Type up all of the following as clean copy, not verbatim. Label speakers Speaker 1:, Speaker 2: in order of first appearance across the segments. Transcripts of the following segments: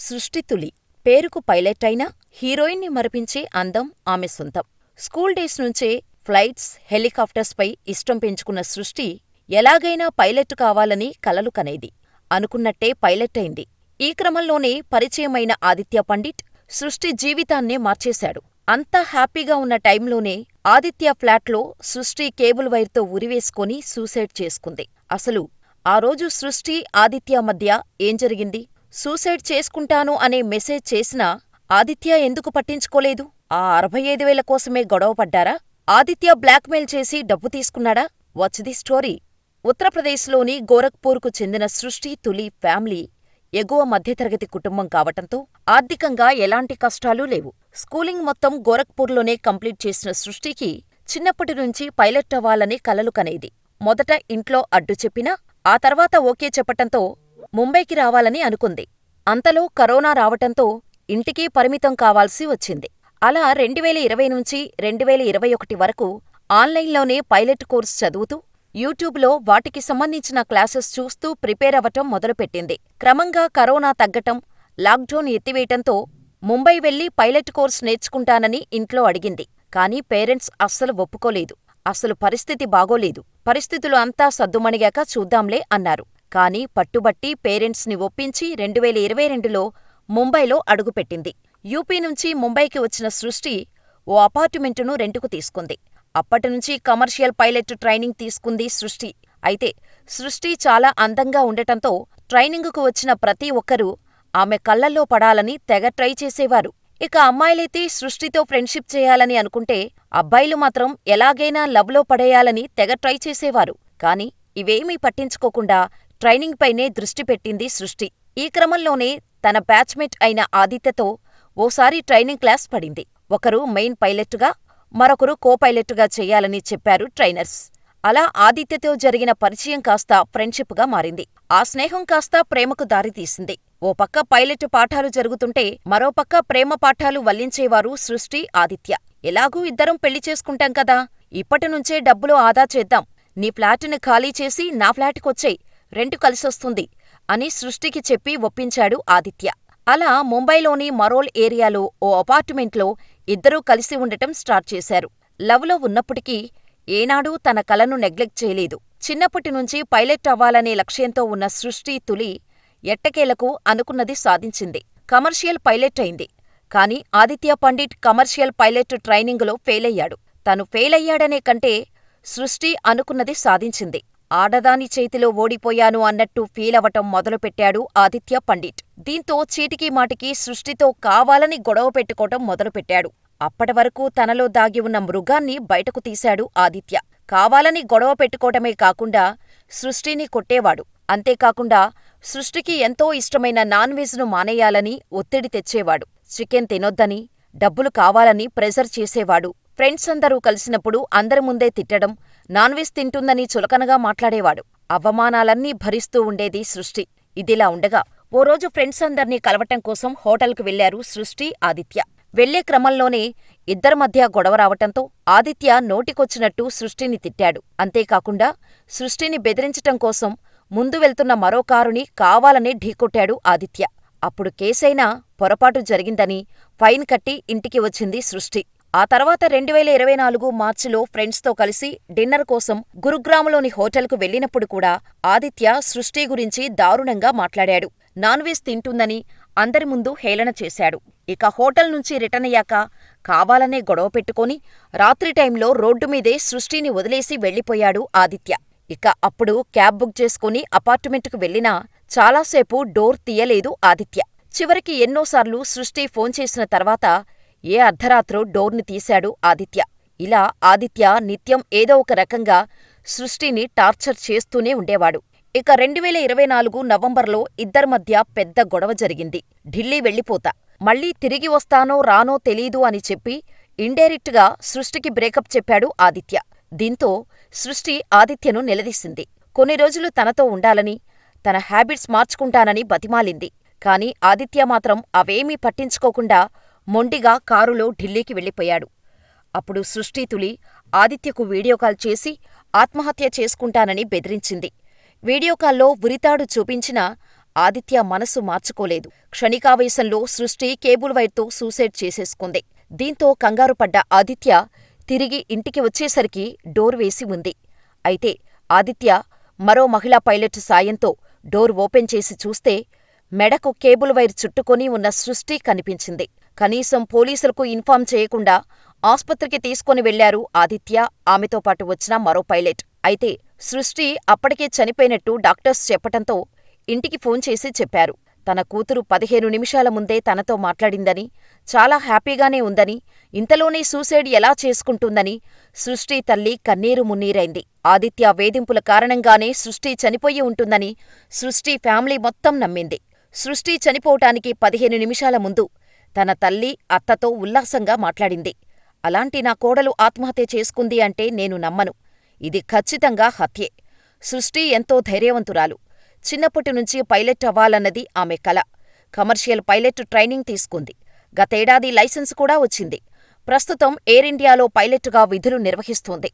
Speaker 1: సృష్టి తులి. పేరుకు పైలట్ అయినా హీరోయిన్ని మరిపించే అందం ఆమె సొంతం. స్కూల్ డేస్ నుంచే ఫ్లైట్స్, హెలికాప్టర్స్ పై ఇష్టం పెంచుకున్న సృష్టి ఎలాగైనా పైలట్ కావాలని కలలు కనేది. అనుకున్నట్టే పైలట్ అయింది. ఈ క్రమంలోనే పరిచయమైన ఆదిత్య పండిట్ సృష్టి జీవితాన్నే మార్చేశాడు. అంతా హ్యాపీగా ఉన్న టైంలోనే ఆదిత్య ఫ్లాట్లో సృష్టి కేబుల్ వైర్తో ఉరివేసుకొని సూసైడ్ చేసుకుంది. అసలు ఆ రోజు సృష్టి, ఆదిత్య మధ్య ఏం జరిగింది? సూసైడ్ చేసుకుంటాను అనే మెసేజ్ చేసినా ఆదిత్య ఎందుకు పట్టించుకోలేదు? ఆ 65,000 కోసమే గొడవపడ్డారా? ఆదిత్య బ్లాక్మెయిల్ చేసి డబ్బు తీసుకున్నాడా? Watch the story. ఉత్తరప్రదేశ్లోని గోరఖ్పూర్కు చెందిన సృష్టి తులి ఫ్యామిలీ ఎగువ మధ్యతరగతి కుటుంబం కావటంతో ఆర్థికంగా ఎలాంటి కష్టాలూ లేవు. స్కూలింగ్ మొత్తం గోరఖ్పూర్లోనే కంప్లీట్ చేసిన సృష్టికి చిన్నప్పటి నుంచి పైలట్ అవ్వాలని కలలు కనేది. మొదట ఇంట్లో అడ్డు చెప్పినా ఆ తర్వాత ఓకే చెప్పటంతో ముంబైకి రావాలని అనుకుంది. అంతలో కరోనా రావటంతో ఇంటికి పరిమితం కావాల్సి వచ్చింది. అలా 2020 నుంచి 2021 వరకు ఆన్లైన్లోనే పైలట్ కోర్స్ చదువుతూ, యూట్యూబ్లో వాటికి సంబంధించిన క్లాసెస్ చూస్తూ ప్రిపేర్ అవ్వటం మొదలుపెట్టింది. క్రమంగా కరోనా తగ్గటం, లాక్డౌన్ ఎత్తివేయటంతో ముంబై వెళ్లి పైలట్ కోర్స్ నేర్చుకుంటానని ఇంట్లో అడిగింది. కానీ పేరెంట్స్ అస్సలు ఒప్పుకోలేదు. అసలు పరిస్థితి బాగోలేదు. పరిస్థితులు అంతా సద్దుమణిగాక చూద్దాంలే అన్నారు. కానీ పట్టుబట్టి పేరెంట్స్ని ఒప్పించి 2022లో ముంబైలో అడుగుపెట్టింది. యూపీ నుంచి ముంబైకి వచ్చిన సృష్టి ఓ అపార్టుమెంటును రెంటుకు తీసుకుంది. అప్పటినుంచి కమర్షియల్ పైలట్ ట్రైనింగ్ తీసుకుంది సృష్టి. అయితే సృష్టి చాలా అందంగా ఉండటంతో ట్రైనింగుకు వచ్చిన ప్రతి ఒక్కరూ ఆమె కళ్లల్లో పడాలని తెగ ట్రై చేసేవారు. ఇక అమ్మాయిలైతే సృష్టితో ఫ్రెండ్షిప్ చేయాలని అనుకుంటే, అబ్బాయిలు మాత్రం ఎలాగైనా లవ్లో పడేయాలని తెగ ట్రై చేసేవారు. కాని ఇవేమీ పట్టించుకోకుండా ట్రైనింగ్ పైనే దృష్టి పెట్టింది సృష్టి. ఈ క్రమంలోనే తన బ్యాచ్మేట్ అయిన ఆదిత్యతో ఓసారి ట్రైనింగ్ క్లాస్ పడింది. ఒకరు మెయిన్ పైలట్టుగా, మరొకరు కో పైలట్టుగా చెయ్యాలని చెప్పారు ట్రైనర్స్. అలా ఆదిత్యతో జరిగిన పరిచయం కాస్త ఫ్రెండ్షిప్ గా మారింది. ఆ స్నేహం కాస్త ప్రేమకు దారితీసింది. ఓ పక్క పైలట్ పాఠాలు జరుగుతుంటే మరోపక్క ప్రేమ పాఠాలు వల్లించేవారు సృష్టి, ఆదిత్య. ఎలాగూ ఇద్దరం పెళ్లి చేసుకుంటాం కదా, ఇప్పటినుంచే డబ్బులు ఆదా చేద్దాం. నీ ఫ్లాటుని ఖాళీ చేసి నా ఫ్లాటుకొచ్చేయ్, రెంటు కలిసొస్తుంది అని సృష్టికి చెప్పి ఒప్పించాడు ఆదిత్య. అలా ముంబైలోని మరోల్ ఏరియాలో ఓ అపార్టుమెంట్లో ఇద్దరూ కలిసి ఉండటం స్టార్ట్ చేశారు. లవ్లో ఉన్నప్పటికీ ఏనాడూ తన కలను నెగ్లెక్ట్ చేయలేదు. చిన్నప్పటినుంచి పైలట్ అవ్వాలనే లక్ష్యంతో ఉన్న సృష్టి తులి ఎట్టకేలకు అనుకున్నది సాధించింది. కమర్షియల్ పైలట్ అయింది. కాని ఆదిత్య పండిట్ కమర్షియల్ పైలట్ ట్రైనింగులో ఫెయిలయ్యాడు. తను ఫెయిలయ్యాడనే కంటే సృష్టి అనుకున్నది సాధించింది. ఆడదాని చేతిలో ఓడిపోయాను అన్నట్టు ఫీలవటం మొదలుపెట్టాడు ఆదిత్య పండిట్. దీంతో చీటికీమాటికి సృష్టితో కావాలని గొడవ పెట్టుకోవటం మొదలుపెట్టాడు. అప్పటివరకు తనలో దాగి ఉన్న మృగాన్ని బయటకు తీశాడు ఆదిత్య. కావాలని గొడవ పెట్టుకోవటమే కాకుండా సృష్టిని కొట్టేవాడు. అంతేకాకుండా సృష్టికి ఎంతో ఇష్టమైన నాన్ వెజ్ ను మానేయాలని ఒత్తిడి తెచ్చేవాడు. చికెన్ తినొద్దని, డబ్బులు కావాలని ప్రెజర్ చేసేవాడు. ఫ్రెండ్స్ అందరూ కలిసినప్పుడు అందరి ముందే తిట్టడం, నాన్ వెజ్ తింటుందని చులకనగా మాట్లాడేవాడు. అవమానాలన్నీ భరిస్తూ ఉండేది సృష్టి. ఇదిలా ఉండగా ఓ రోజు ఫ్రెండ్స్ అందర్నీ కలవటం కోసం హోటల్కు వెళ్లారు సృష్టి, ఆదిత్య. వెళ్లే క్రమంలోనే ఇద్దరి మధ్య గొడవ రావటంతో ఆదిత్య నోటికొచ్చినట్టు సృష్టిని తిట్టాడు. అంతేకాకుండా సృష్టిని బెదిరించటం కోసం ముందు వెళ్తున్న మరో కారుని కావాలనే ఢీకొట్టాడు ఆదిత్య. అప్పుడు కేసైనా పొరపాటు జరిగిందని ఫైన్ కట్టి ఇంటికి వచ్చింది సృష్టి. ఆ తర్వాత 2024 మార్చిలో ఫ్రెండ్స్తో కలిసి డిన్నర్ కోసం గురుగ్రామ్లోని హోటల్కు వెళ్లినప్పుడు కూడా ఆదిత్య సృష్టి గురించి దారుణంగా మాట్లాడాడు. నాన్ వెజ్ తింటుందని అందరి ముందు హేళన చేశాడు. ఇక హోటల్ నుంచి రిటర్న్ అయ్యాక కావాలనే గొడవ పెట్టుకొని రాత్రి టైంలో రోడ్డుమీదే సృష్టిని వదిలేసి వెళ్లిపోయాడు ఆదిత్య. ఇక అప్పుడు క్యాబ్ బుక్ చేసుకుని అపార్టుమెంటుకు వెళ్లినా చాలాసేపు డోర్ తీయలేదు ఆదిత్య. చివరికి ఎన్నోసార్లు సృష్టి ఫోన్ చేసిన తర్వాత ఏ అర్ధరాత్రో డోర్ని తీశాడు ఆదిత్య. ఇలా ఆదిత్య నిత్యం ఏదో ఒక రకంగా సృష్టిని టార్చర్ చేస్తూనే ఉండేవాడు. ఇక 2024 నవంబర్లో ఇద్దరి మధ్య పెద్ద గొడవ జరిగింది. ఢిల్లీ వెళ్లిపోతా, మళ్ళీ తిరిగి వస్తానో రానో తెలీదు అని చెప్పి ఇండైరెక్ట్ గా సృష్టికి బ్రేకప్ చెప్పాడు ఆదిత్య. దీంతో సృష్టి ఆదిత్యను నిలదీసింది. కొన్ని రోజులు తనతో ఉండాలని, తన హ్యాబిట్స్ మార్చుకుంటానని బతిమాలింది. కాని ఆదిత్య మాత్రం అవేమీ పట్టించుకోకుండా మొండిగా కారులో ఢిల్లీకి వెళ్లిపోయాడు. అప్పుడు సృష్టి తులి ఆదిత్యకు వీడియో కాల్ చేసి ఆత్మహత్య చేసుకుంటానని బెదిరించింది. వీడియో కాల్లో ఉరితాడు చూపించినా ఆదిత్య మనసు మార్చుకోలేదు. క్షణికావేశంలో సృష్టి కేబుల్ వైర్తో సూసైడ్ చేసేసుకుంది. దీంతో కంగారుపడ్డ ఆదిత్య తిరిగి ఇంటికి వచ్చేసరికి డోర్ వేసి ఉంది. అయితే ఆదిత్య మరో మహిళా పైలట్ సాయంతో డోర్ ఓపెన్ చేసి చూస్తే మెడకు కేబుల్ వైర్ చుట్టుకొని ఉన్న సృష్టి కనిపించింది. కనీసం పోలీసులకు ఇన్ఫార్మ్ చేయకుండా ఆస్పత్రికి తీసుకొని వెళ్లారు ఆదిత్య, ఆమెతో పాటు వచ్చిన మరో పైలట్. అయితే సృష్టి అప్పటికే చనిపోయినట్టు డాక్టర్స్ చెప్పటంతో ఇంటికి ఫోన్ చేసి చెప్పారు. తన కూతురు 15 నిమిషాల ముందే తనతో మాట్లాడిందని, చాలా హ్యాపీగానే ఉందని, ఇంతలోనే సూసైడ్ ఎలా చేసుకుంటుందని సృష్టి తల్లి కన్నీరు మున్నీరైంది. ఆదిత్య వేధింపుల కారణంగానే సృష్టి చనిపోయి ఉంటుందని సృష్టి ఫ్యామిలీ మొత్తం నమ్మింది. సృష్టి చనిపోవటానికి 15 నిమిషాల ముందు తన తల్లి, అత్తతో ఉల్లాసంగా మాట్లాడింది. అలాంటి నా కోడలు ఆత్మహత్య చేసుకుంది అంటే నేను నమ్మను. ఇది ఖచ్చితంగా హత్యే. సృష్టి ఎంతో ధైర్యవంతురాలు. చిన్నప్పటినుంచి పైలట్ అవ్వాలన్నది ఆమె కల. కమర్షియల్ పైలట్ ట్రైనింగ్ తీసుకుంది. గతేడాది లైసెన్స్ కూడా వచ్చింది. ప్రస్తుతం ఎయిర్ ఇండియాలో పైలట్గా విధులు నిర్వహిస్తోంది.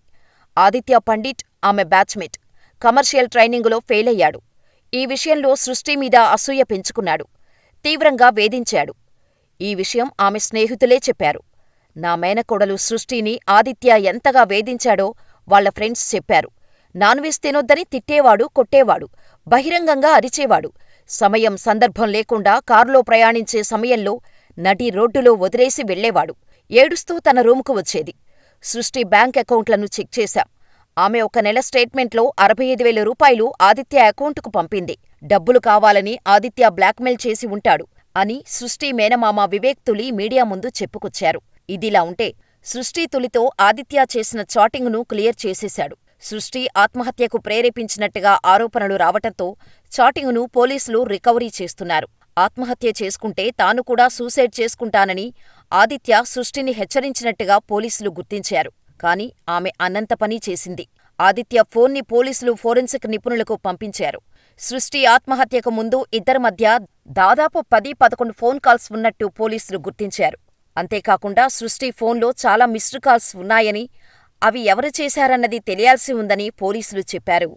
Speaker 1: ఆదిత్య పండిట్ ఆమె బ్యాచ్మేట్. కమర్షియల్ ట్రైనింగులో ఫెయిలయ్యాడు. ఈ విషయంలో సృష్టి మీద అసూయ పెంచుకున్నాడు. తీవ్రంగా వేధించాడు. ఈ విషయం ఆమె స్నేహితులే చెప్పారు. నా మేనకోడలు సృష్టిని ఆదిత్య ఎంతగా వేధించాడో వాళ్ల ఫ్రెండ్స్ చెప్పారు. నాన్ వెజ్ తినొద్దని తిట్టేవాడు, కొట్టేవాడు, బహిరంగంగా అరిచేవాడు. సమయం సందర్భం లేకుండా కారులో ప్రయాణించే సమయంలో నడి రోడ్డులో వదిలేసి వెళ్లేవాడు. ఏడుస్తూ తన రూముకు వచ్చేది. సృష్టి బ్యాంక్ అకౌంట్లను చెక్ చేశాం. ఆమె ఒక నెల స్టేట్మెంట్లో 65,000 రూపాయలు ఆదిత్య అకౌంటుకు పంపింది. డబ్బులు కావాలని ఆదిత్య బ్లాక్మెయిల్ చేసి ఉంటాడు అని సృష్టి మేనమామ వివేక్ తులి మీడియా ముందు చెప్పుకొచ్చారు. ఇదిలా ఉంటే సృష్టి తులితో ఆదిత్య చేసిన చాటింగును క్లియర్ చేసేశాడు. సృష్టి ఆత్మహత్యకు ప్రేరేపించినట్టుగా ఆరోపణలు రావటంతో చాటింగును పోలీసులు రికవరీ చేస్తున్నారు. ఆత్మహత్య చేసుకుంటే తాను కూడా సూసైడ్ చేసుకుంటానని ఆదిత్య సృష్టిని హెచ్చరించినట్టుగా పోలీసులు గుర్తించారు. కాని ఆమె అన్నంత పని చేసింది. ఆదిత్య ఫోన్ని పోలీసులు ఫోరెన్సిక్ నిపుణులకు పంపించారు. సృష్టి ఆత్మహత్యకు ముందు ఇద్దరి మధ్య దాదాపు 10-11 ఫోన్ కాల్స్ ఉన్నట్టు పోలీసులు గుర్తించారు. అంతేకాకుండా సృష్టి ఫోన్లో చాలా మిస్డ్ కాల్స్ ఉన్నాయని, అవి ఎవరు చేశారన్నది తెలియాల్సి ఉందని పోలీసులు చెప్పారు.